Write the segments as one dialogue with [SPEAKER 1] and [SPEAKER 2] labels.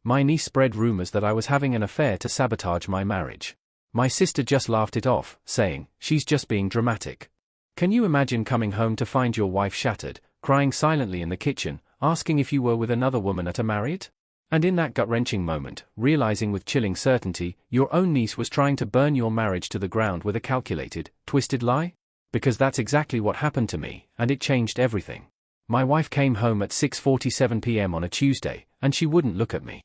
[SPEAKER 1] My niece spread rumors that I was having an affair to sabotage my marriage. My sister just laughed it off, saying, "She's just being dramatic." Can you imagine coming home to find your wife shattered, crying silently in the kitchen, asking if you were with another woman at a Marriott? And in that gut-wrenching moment, realizing with chilling certainty, your own niece was trying to burn your marriage to the ground with a calculated, twisted lie? Because that's exactly what happened to me, and it changed everything. My wife came home at 6:47 p.m. on a Tuesday, and she wouldn't look at me.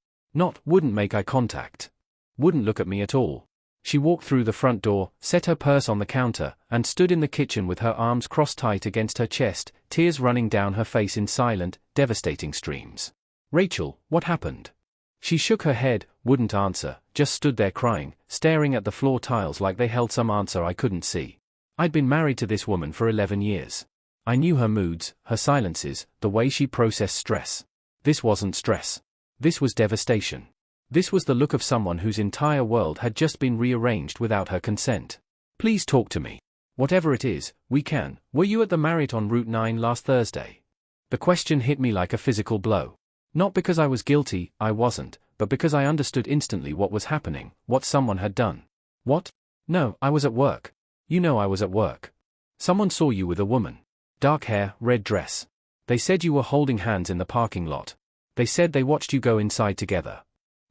[SPEAKER 1] Wouldn't make eye contact. Wouldn't look at me at all. She walked through the front door, set her purse on the counter, and stood in the kitchen with her arms crossed tight against her chest, tears running down her face in silent, devastating streams. "Rachel, what happened?" She shook her head, wouldn't answer, just stood there crying, staring at the floor tiles like they held some answer I couldn't see. I'd been married to this woman for 11 years. I knew her moods, her silences, the way she processed stress. This wasn't stress. This was devastation. This was the look of someone whose entire world had just been rearranged without her consent. "Please talk to me. Whatever it is, we can." "Were you at the Marriott on Route 9 last Thursday?" The question hit me like a physical blow. Not because I was guilty, I wasn't, but because I understood instantly what was happening, what someone had done. "What? No, I was at work." "You know I was at work. Someone saw you with a woman. Dark hair, red dress. They said you were holding hands in the parking lot. They said they watched you go inside together."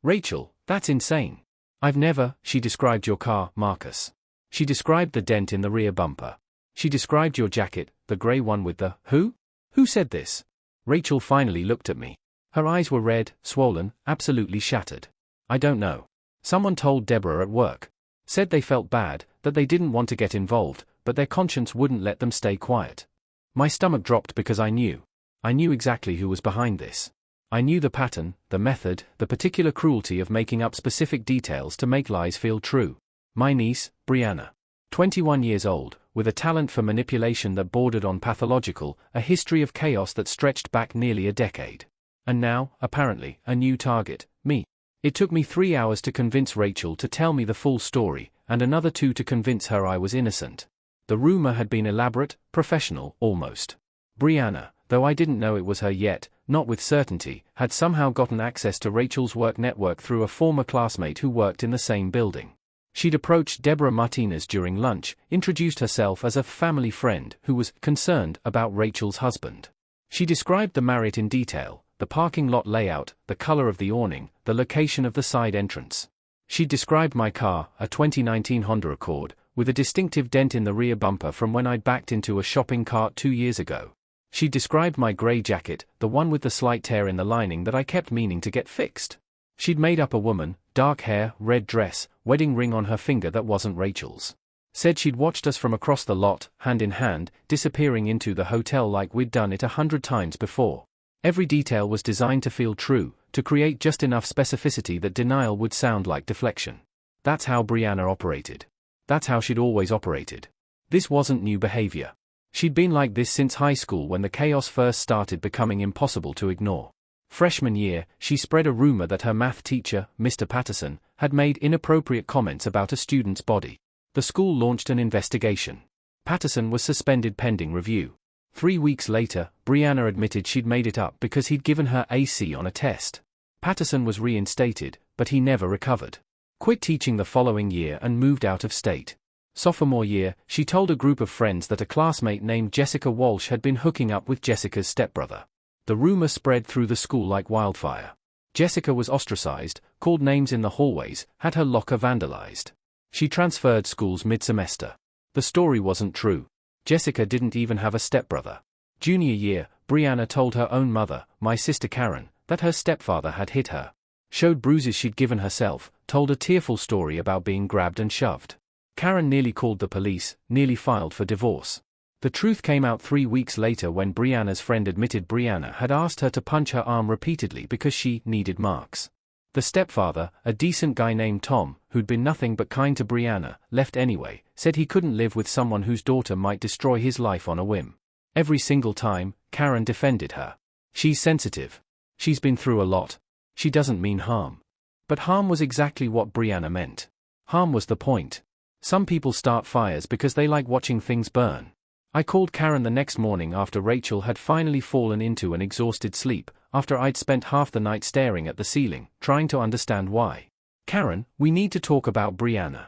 [SPEAKER 1] "Rachel, that's insane. I've never." She described your car, Marcus. She described the dent in the rear bumper. She described your jacket, the grey one with the, "Who? Who said this?" Rachel finally looked at me. Her eyes were red, swollen, absolutely shattered. "I don't know. Someone told Deborah at work. Said they felt bad, that they didn't want to get involved, but their conscience wouldn't let them stay quiet." My stomach dropped because I knew. I knew exactly who was behind this. I knew the pattern, the method, the particular cruelty of making up specific details to make lies feel true. My niece, Brianna. 21 years old, with a talent for manipulation that bordered on pathological, a history of chaos that stretched back nearly a decade. And now, apparently, a new target, me. It took me 3 hours to convince Rachel to tell me the full story, and another 2 to convince her I was innocent. The rumor had been elaborate, professional, almost. Brianna, though I didn't know it was her yet, not with certainty, had somehow gotten access to Rachel's work network through a former classmate who worked in the same building. She'd approached Deborah Martinez during lunch, introduced herself as a family friend who was concerned about Rachel's husband. She described the Marriott in detail, the parking lot layout, the color of the awning, the location of the side entrance. She'd described my car, a 2019 Honda Accord, with a distinctive dent in the rear bumper from when I'd backed into a shopping cart 2 years ago. She described my grey jacket, the one with the slight tear in the lining that I kept meaning to get fixed. She'd made up a woman, dark hair, red dress, wedding ring on her finger that wasn't Rachel's. Said she'd watched us from across the lot, hand in hand, disappearing into the hotel like we'd done it 100 times before. Every detail was designed to feel true, to create just enough specificity that denial would sound like deflection. That's how Brianna operated. That's how she'd always operated. This wasn't new behavior. She'd been like this since high school when the chaos first started becoming impossible to ignore. Freshman year, she spread a rumor that her math teacher, Mr. Patterson, had made inappropriate comments about a student's body. The school launched an investigation. Patterson was suspended pending review. 3 weeks later, Brianna admitted she'd made it up because he'd given her a C on a test. Patterson was reinstated, but he never recovered. Quit teaching the following year and moved out of state. Sophomore year, she told a group of friends that a classmate named Jessica Walsh had been hooking up with Jessica's stepbrother. The rumor spread through the school like wildfire. Jessica was ostracized, called names in the hallways, had her locker vandalized. She transferred schools mid-semester. The story wasn't true. Jessica didn't even have a stepbrother. Junior year, Brianna told her own mother, my sister Karen, that her stepfather had hit her. Showed bruises she'd given herself, told a tearful story about being grabbed and shoved. Karen nearly called the police, nearly filed for divorce. The truth came out 3 weeks later when Brianna's friend admitted Brianna had asked her to punch her arm repeatedly because she needed marks. The stepfather, a decent guy named Tom, who'd been nothing but kind to Brianna, left anyway, said he couldn't live with someone whose daughter might destroy his life on a whim. Every single time, Karen defended her. She's sensitive. She's been through a lot. She doesn't mean harm. But harm was exactly what Brianna meant. Harm was the point. Some people start fires because they like watching things burn. I called Karen the next morning after Rachel had finally fallen into an exhausted sleep, after I'd spent half the night staring at the ceiling, trying to understand why. Karen, we need to talk about Brianna.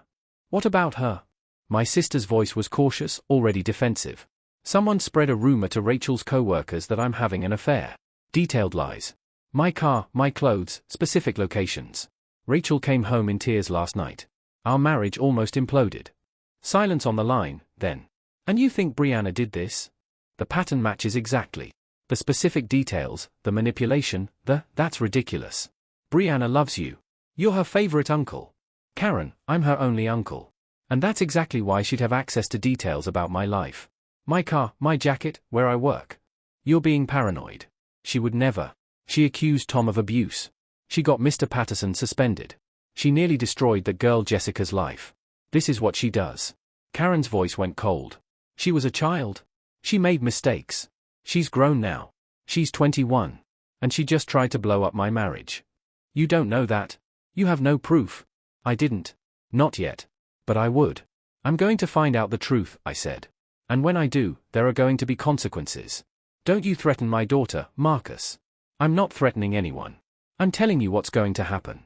[SPEAKER 1] What about her? My sister's voice was cautious, already defensive. Someone spread a rumor to Rachel's co-workers that I'm having an affair. Detailed lies. My car, my clothes, specific locations. Rachel came home in tears last night. Our marriage almost imploded. Silence on the line, then. And you think Brianna did this? The pattern matches exactly. The specific details, the manipulation, that's ridiculous. Brianna loves you. You're her favorite uncle. Karen, I'm her only uncle. And that's exactly why she'd have access to details about my life. My car, my jacket, where I work. You're being paranoid. She would never. She accused Tom of abuse. She got Mr. Patterson suspended. She nearly destroyed that girl Jessica's life. This is what she does. Karen's voice went cold. She was a child. She made mistakes. She's grown now. She's 21. And she just tried to blow up my marriage. You don't know that. You have no proof. I didn't. Not yet. But I would. I'm going to find out the truth, I said. And when I do, there are going to be consequences. Don't you threaten my daughter, Marcus. I'm not threatening anyone. I'm telling you what's going to happen.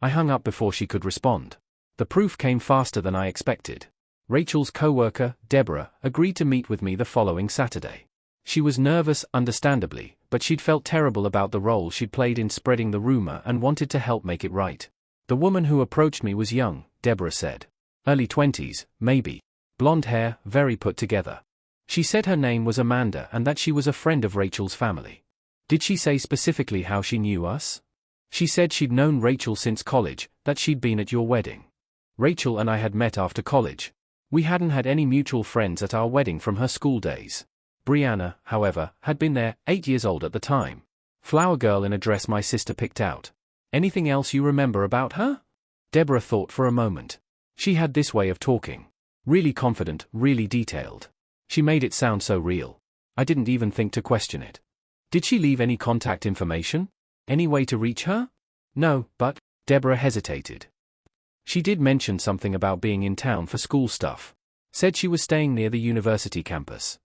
[SPEAKER 1] I hung up before she could respond. The proof came faster than I expected. Rachel's co-worker, Deborah, agreed to meet with me the following Saturday. She was nervous, understandably, but she'd felt terrible about the role she'd played in spreading the rumor and wanted to help make it right. The woman who approached me was young, Deborah said. Early 20s, maybe. Blonde hair, very put together. She said her name was Amanda and that she was a friend of Rachel's family. Did she say specifically how she knew us? She said she'd known Rachel since college, that she'd been at your wedding. Rachel and I had met after college. We hadn't had any mutual friends at our wedding from her school days. Brianna, however, had been there, 8 years old at the time. Flower girl in a dress my sister picked out. Anything else you remember about her? Deborah thought for a moment. She had this way of talking. Really confident, really detailed. She made it sound so real. I didn't even think to question it. Did she leave any contact information? Any way to reach her? No, but, Deborah hesitated. She did mention something about being in town for school stuff. Said she was staying near the university campus.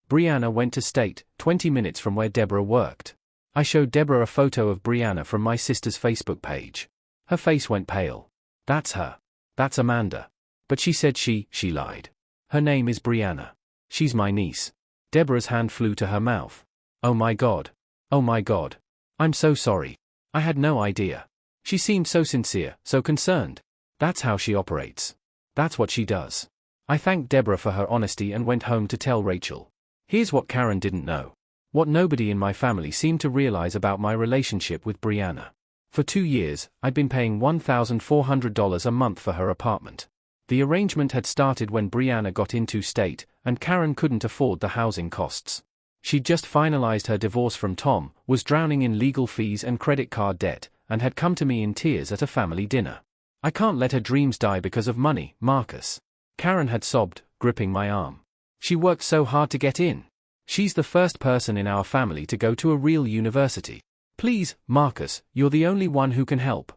[SPEAKER 1] Brianna went to state, 20 minutes from where Deborah worked. I showed Deborah a photo of Brianna from my sister's Facebook page. Her face went pale. That's her. That's Amanda. But she said she lied. Her name is Brianna. She's my niece. Deborah's hand flew to her mouth. Oh my God. Oh my God. I'm so sorry. I had no idea. She seemed so sincere, so concerned. That's how she operates. That's what she does. I thanked Deborah for her honesty and went home to tell Rachel. Here's what Karen didn't know. What nobody in my family seemed to realize about my relationship with Brianna. For 2 years, I'd been paying $1,400 a month for her apartment. The arrangement had started when Brianna got into state, and Karen couldn't afford the housing costs. She'd just finalized her divorce from Tom, was drowning in legal fees and credit card debt, and had come to me in tears at a family dinner. I can't let her dreams die because of money, Marcus. Karen had sobbed, gripping my arm. She worked so hard to get in. She's the first person in our family to go to a real university. Please, Marcus, you're the only one who can help.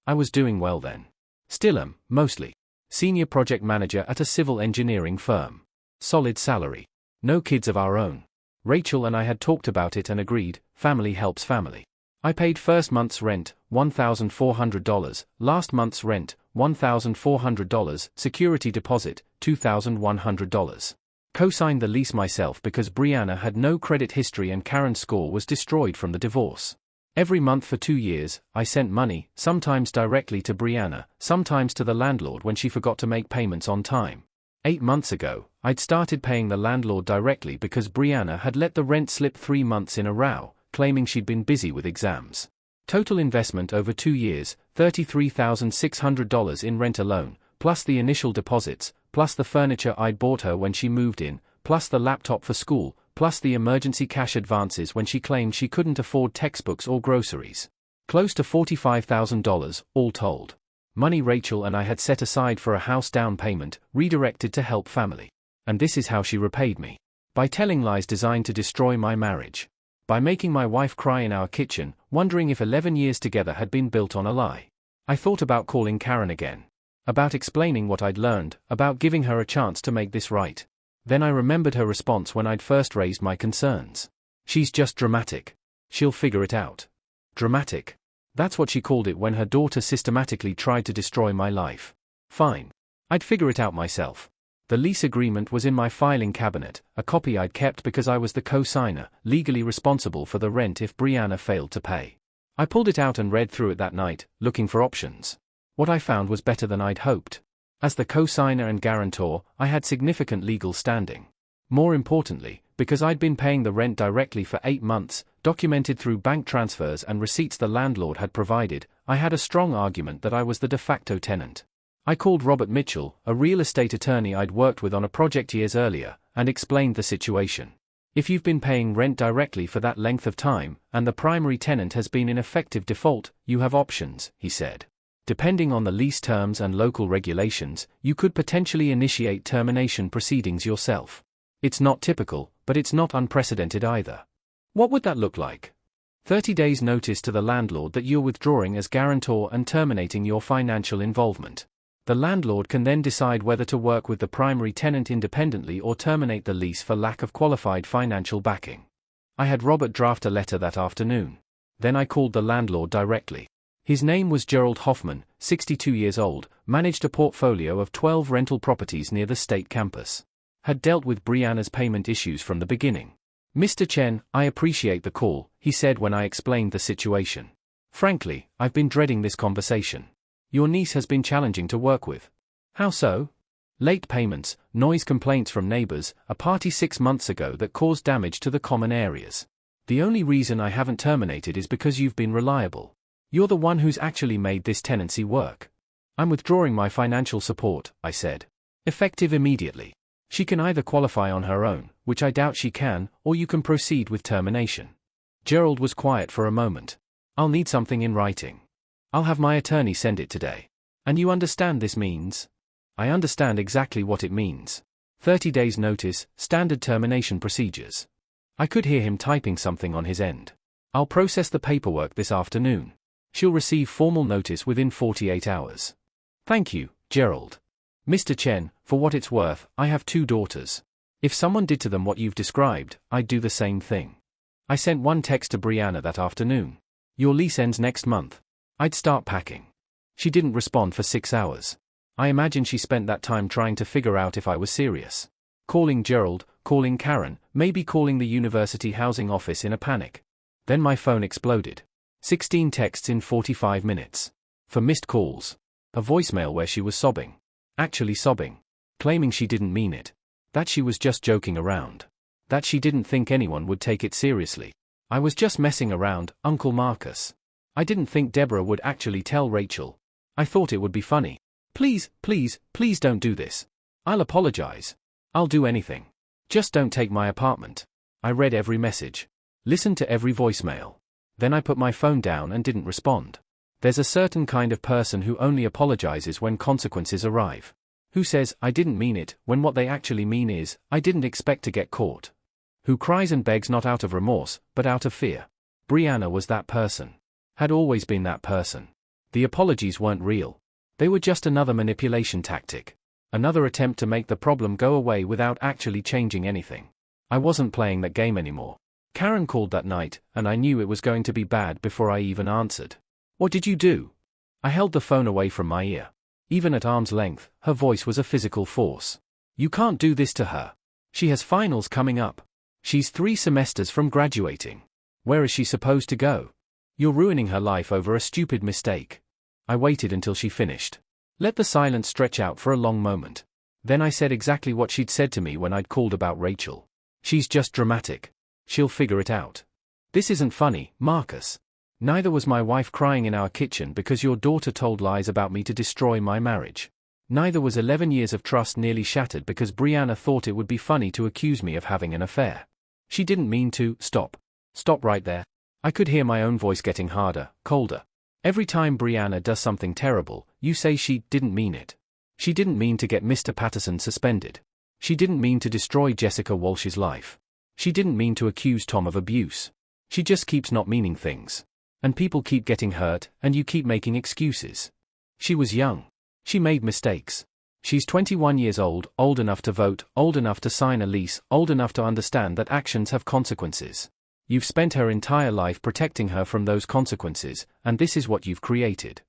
[SPEAKER 1] I was doing well then. Still am, mostly. Senior project manager at a civil engineering firm. Solid salary. No kids of our own. Rachel and I had talked about it and agreed, family helps family. I paid first month's rent, $1,400, last month's rent, $1,400, security deposit, $2,100. Co-signed the lease myself because Brianna had no credit history and Karen's score was destroyed from the divorce. Every month for 2 years, I sent money, sometimes directly to Brianna, sometimes to the landlord when she forgot to make payments on time. 8 months ago, I'd started paying the landlord directly because Brianna had let the rent slip 3 months in a row, claiming she'd been busy with exams. Total investment over 2 years, $33,600 in rent alone, plus the initial deposits, plus the furniture I'd bought her when she moved in, plus the laptop for school, plus the emergency cash advances when she claimed she couldn't afford textbooks or groceries. Close to $45,000, all told. Money Rachel and I had set aside for a house down payment, redirected to help family. And this is how she repaid me. By telling lies designed to destroy my marriage. By making my wife cry in our kitchen, wondering if 11 years together had been built on a lie. I thought about calling Karen again. About explaining what I'd learned, about giving her a chance to make this right. Then I remembered her response when I'd first raised my concerns. She's just dramatic. She'll figure it out. Dramatic. That's what she called it when her daughter systematically tried to destroy my life. Fine. I'd figure it out myself. The lease agreement was in my filing cabinet, a copy I'd kept because I was the co-signer, legally responsible for the rent if Brianna failed to pay. I pulled it out and read through it that night, looking for options. What I found was better than I'd hoped. As the co-signer and guarantor, I had significant legal standing. More importantly, because I'd been paying the rent directly for 8 months, documented through bank transfers and receipts the landlord had provided, I had a strong argument that I was the de facto tenant. I called Robert Mitchell, a real estate attorney I'd worked with on a project years earlier, and explained the situation. If you've been paying rent directly for that length of time, and the primary tenant has been in effective default, you have options, he said. Depending on the lease terms and local regulations, you could potentially initiate termination proceedings yourself. It's not typical, but it's not unprecedented either. What would that look like? 30 days notice to the landlord that you're withdrawing as guarantor and terminating your financial involvement. The landlord can then decide whether to work with the primary tenant independently or terminate the lease for lack of qualified financial backing. I had Robert draft a letter that afternoon. Then I called the landlord directly. His name was Gerald Hoffman, 62 years old, managed a portfolio of 12 rental properties near the state campus. Had dealt with Brianna's payment issues from the beginning. Mr. Chen, I appreciate the call, he said when I explained the situation. Frankly, I've been dreading this conversation. Your niece has been challenging to work with. How so? Late payments, noise complaints from neighbors, a party 6 months ago that caused damage to the common areas. The only reason I haven't terminated is because you've been reliable. You're the one who's actually made this tenancy work. I'm withdrawing my financial support, I said. Effective immediately. She can either qualify on her own, which I doubt she can, or you can proceed with termination. Gerald was quiet for a moment. I'll need something in writing. I'll have my attorney send it today. And you understand this means? I understand exactly what it means. 30 days notice, standard termination procedures. I could hear him typing something on his end. I'll process the paperwork this afternoon. She'll receive formal notice within 48 hours. Thank you, Gerald. Mr. Chen, for what it's worth, I have 2 daughters. If someone did to them what you've described, I'd do the same thing. I sent one text to Brianna that afternoon. Your lease ends next month. I'd start packing. She didn't respond for 6 hours. I imagine she spent that time trying to figure out if I was serious. Calling Gerald, calling Karen, maybe calling the university housing office in a panic. Then my phone exploded. 16 texts in 45 minutes. For missed calls. A voicemail where she was sobbing. Actually sobbing. Claiming she didn't mean it. That she was just joking around. That she didn't think anyone would take it seriously. I was just messing around, Uncle Marcus. I didn't think Deborah would actually tell Rachel. I thought it would be funny. Please, please, please don't do this. I'll apologize. I'll do anything. Just don't take my apartment. I read every message. Listened to every voicemail. Then I put my phone down and didn't respond. There's a certain kind of person who only apologizes when consequences arrive. Who says, I didn't mean it, when what they actually mean is, I didn't expect to get caught. Who cries and begs not out of remorse, but out of fear. Brianna was that person. Had always been that person. The apologies weren't real. They were just another manipulation tactic. Another attempt to make the problem go away without actually changing anything. I wasn't playing that game anymore. Karen called that night, and I knew it was going to be bad before I even answered. What did you do? I held the phone away from my ear. Even at arm's length, her voice was a physical force. You can't do this to her. She has finals coming up. She's 3 semesters from graduating. Where is she supposed to go? You're ruining her life over a stupid mistake. I waited until she finished. Let the silence stretch out for a long moment. Then I said exactly what she'd said to me when I'd called about Rachel. She's just dramatic. She'll figure it out. This isn't funny, Marcus. Neither was my wife crying in our kitchen because your daughter told lies about me to destroy my marriage. Neither was 11 years of trust nearly shattered because Brianna thought it would be funny to accuse me of having an affair. She didn't mean to. Stop. Stop right there. I could hear my own voice getting harder, colder. Every time Brianna does something terrible, you say she didn't mean it. She didn't mean to get Mr. Patterson suspended. She didn't mean to destroy Jessica Walsh's life. She didn't mean to accuse Tom of abuse. She just keeps not meaning things. And people keep getting hurt, and you keep making excuses. She was young. She made mistakes. She's 21 years old enough to vote, old enough to sign a lease, old enough to understand that actions have consequences. You've spent her entire life protecting her from those consequences, and this is what you've created.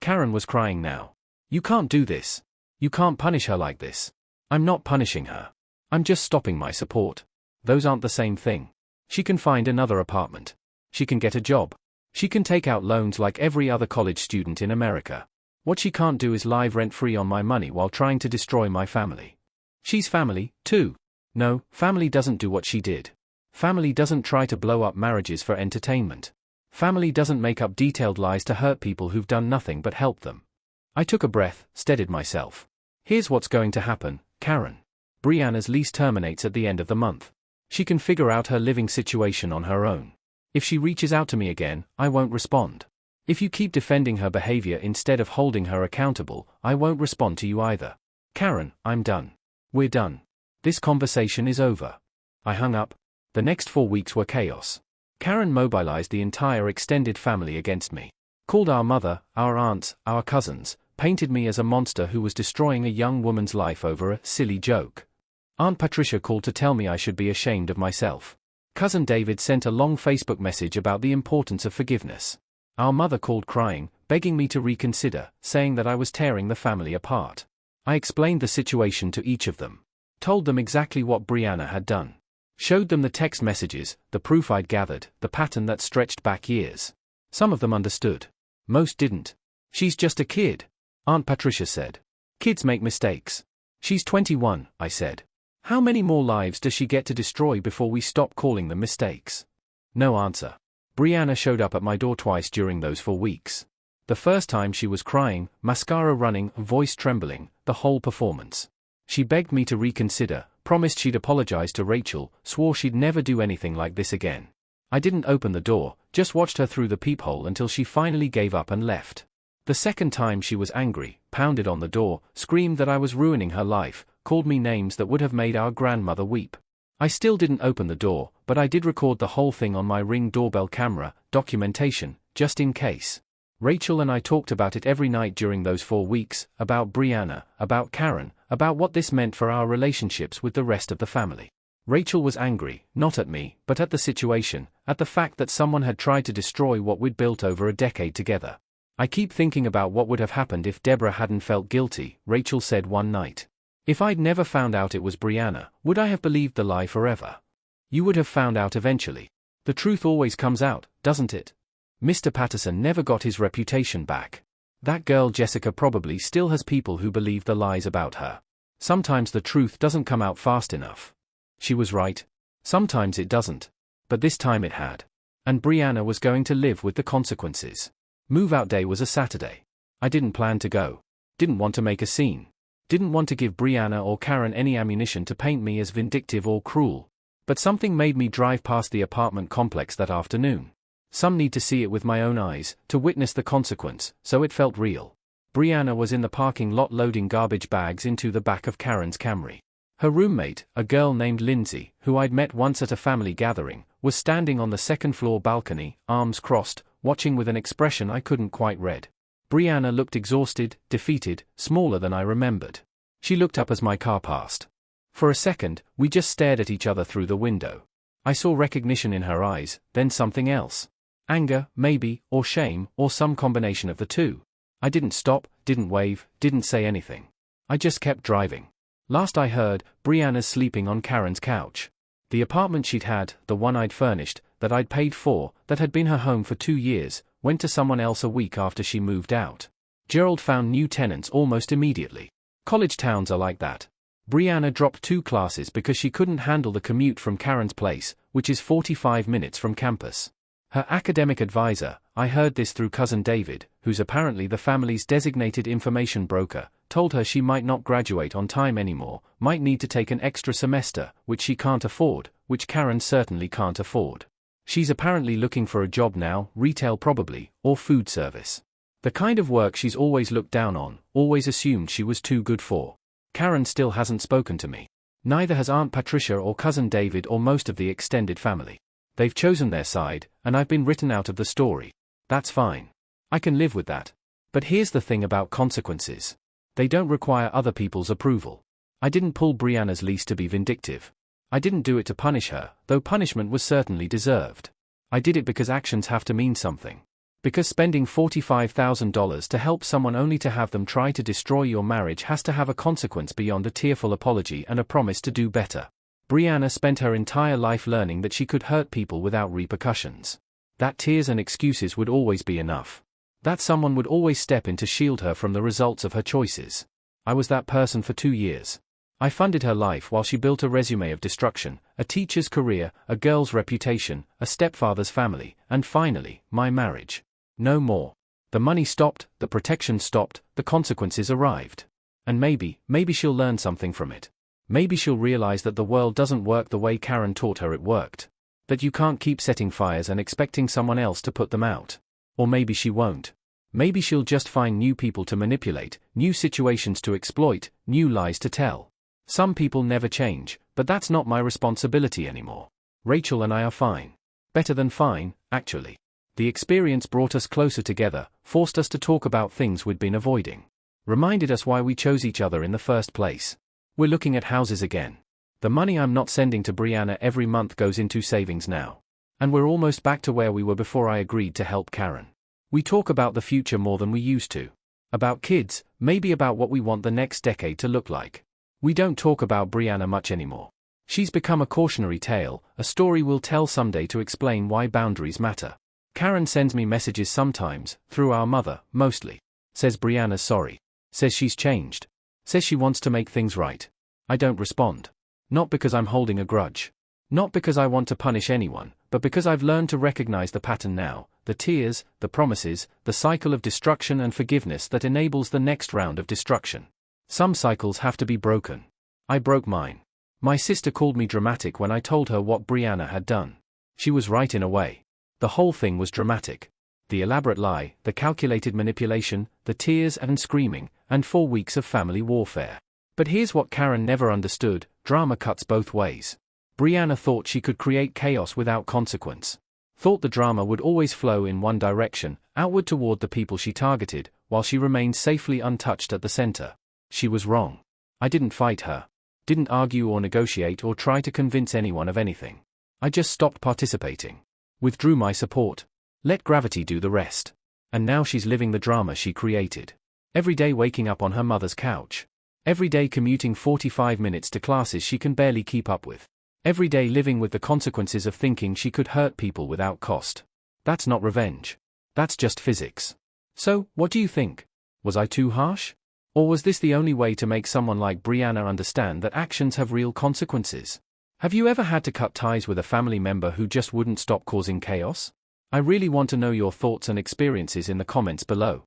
[SPEAKER 1] Karen was crying now. You can't do this. You can't punish her like this. I'm not punishing her. I'm just stopping my support. Those aren't the same thing. She can find another apartment. She can get a job. She can take out loans like every other college student in America. What she can't do is live rent-free on my money while trying to destroy my family. She's family, too. No, family doesn't do what she did. Family doesn't try to blow up marriages for entertainment. Family doesn't make up detailed lies to hurt people who've done nothing but help them. I took a breath, steadied myself. Here's what's going to happen, Karen. Brianna's lease terminates at the end of the month. She can figure out her living situation on her own. If she reaches out to me again, I won't respond. If you keep defending her behavior instead of holding her accountable, I won't respond to you either. Karen, I'm done. We're done. This conversation is over. I hung up. The next 4 weeks were chaos. Karen mobilized the entire extended family against me. Called our mother, our aunts, our cousins, painted me as a monster who was destroying a young woman's life over a silly joke. Aunt Patricia called to tell me I should be ashamed of myself. Cousin David sent a long Facebook message about the importance of forgiveness. Our mother called crying, begging me to reconsider, saying that I was tearing the family apart. I explained the situation to each of them. Told them exactly what Brianna had done. Showed them the text messages, the proof I'd gathered, the pattern that stretched back years. Some of them understood. Most didn't. She's just a kid, Aunt Patricia said. Kids make mistakes. She's 21, I said. How many more lives does she get to destroy before we stop calling them mistakes? No answer. Brianna showed up at my door twice during those 4 weeks. The first time she was crying, mascara running, voice trembling, the whole performance. She begged me to reconsider, promised she'd apologize to Rachel, swore she'd never do anything like this again. I didn't open the door, just watched her through the peephole until she finally gave up and left. The second time she was angry, pounded on the door, screamed that I was ruining her life, called me names that would have made our grandmother weep. I still didn't open the door, but I did record the whole thing on my Ring doorbell camera, documentation, just in case. Rachel and I talked about it every night during those 4 weeks, about Brianna, about Karen, about what this meant for our relationships with the rest of the family. Rachel was angry, not at me, but at the situation, at the fact that someone had tried to destroy what we'd built over a decade together. I keep thinking about what would have happened if Deborah hadn't felt guilty, Rachel said one night. If I'd never found out it was Brianna, would I have believed the lie forever? You would have found out eventually. The truth always comes out, doesn't it? Mr. Patterson never got his reputation back. That girl Jessica probably still has people who believe the lies about her. Sometimes the truth doesn't come out fast enough. She was right. Sometimes it doesn't. But this time it had. And Brianna was going to live with the consequences. Move-out day was a Saturday. I didn't plan to go. Didn't want to make a scene. Didn't want to give Brianna or Karen any ammunition to paint me as vindictive or cruel. But something made me drive past the apartment complex that afternoon. Some need to see it with my own eyes, to witness the consequence, so it felt real. Brianna was in the parking lot loading garbage bags into the back of Karen's Camry. Her roommate, a girl named Lindsay, who I'd met once at a family gathering, was standing on the second-floor balcony, arms crossed, watching with an expression I couldn't quite read. Brianna looked exhausted, defeated, smaller than I remembered. She looked up as my car passed. For a second, we just stared at each other through the window. I saw recognition in her eyes, then something else. Anger, maybe, or shame, or some combination of the two. I didn't stop, didn't wave, didn't say anything. I just kept driving. Last I heard, Brianna's sleeping on Karen's couch. The apartment she'd had, the one I'd furnished, that I'd paid for, that had been her home for 2 years, went to someone else a week after she moved out. Gerald found new tenants almost immediately. College towns are like that. Brianna dropped 2 classes because she couldn't handle the commute from Karen's place, which is 45 minutes from campus. Her academic advisor, I heard this through cousin David, who's apparently the family's designated information broker, told her she might not graduate on time anymore, might need to take an extra semester, which she can't afford, which Karen certainly can't afford. She's apparently looking for a job now, retail probably, or food service. The kind of work she's always looked down on, always assumed she was too good for. Karen still hasn't spoken to me. Neither has Aunt Patricia or cousin David or most of the extended family. They've chosen their side, and I've been written out of the story. That's fine. I can live with that. But here's the thing about consequences. They don't require other people's approval. I didn't pull Brianna's lease to be vindictive. I didn't do it to punish her, though punishment was certainly deserved. I did it because actions have to mean something. Because spending $45,000 to help someone only to have them try to destroy your marriage has to have a consequence beyond a tearful apology and a promise to do better. Brianna spent her entire life learning that she could hurt people without repercussions. That tears and excuses would always be enough. That someone would always step in to shield her from the results of her choices. I was that person for 2 years. I funded her life while she built a resume of destruction, a teacher's career, a girl's reputation, a stepfather's family, and finally, my marriage. No more. The money stopped, the protection stopped, the consequences arrived. And maybe she'll learn something from it. Maybe she'll realize that the world doesn't work the way Karen taught her it worked. That you can't keep setting fires and expecting someone else to put them out. Or maybe she won't. Maybe she'll just find new people to manipulate, new situations to exploit, new lies to tell. Some people never change, but that's not my responsibility anymore. Rachel and I are fine. Better than fine, actually. The experience brought us closer together, forced us to talk about things we'd been avoiding. Reminded us why we chose each other in the first place. We're looking at houses again. The money I'm not sending to Brianna every month goes into savings now. And we're almost back to where we were before I agreed to help Karen. We talk about the future more than we used to. About kids, maybe about what we want the next decade to look like. We don't talk about Brianna much anymore. She's become a cautionary tale, a story we'll tell someday to explain why boundaries matter. Karen sends me messages sometimes, through our mother, mostly. Says Brianna's sorry. Says she's changed. Says she wants to make things right. I don't respond. Not because I'm holding a grudge. Not because I want to punish anyone, but because I've learned to recognize the pattern now, the tears, the promises, the cycle of destruction and forgiveness that enables the next round of destruction. Some cycles have to be broken. I broke mine. My sister called me dramatic when I told her what Brianna had done. She was right in a way. The whole thing was dramatic. The elaborate lie, the calculated manipulation, the tears and screaming, and 4 weeks of family warfare. But here's what Karen never understood: drama cuts both ways. Brianna thought she could create chaos without consequence. Thought the drama would always flow in one direction, outward toward the people she targeted, while she remained safely untouched at the center. She was wrong. I didn't fight her. Didn't argue or negotiate or try to convince anyone of anything. I just stopped participating. Withdrew my support. Let gravity do the rest. And now she's living the drama she created. Every day waking up on her mother's couch. Every day commuting 45 minutes to classes she can barely keep up with. Every day living with the consequences of thinking she could hurt people without cost. That's not revenge. That's just physics. So, what do you think? Was I too harsh? Or was this the only way to make someone like Brianna understand that actions have real consequences? Have you ever had to cut ties with a family member who just wouldn't stop causing chaos? I really want to know your thoughts and experiences in the comments below.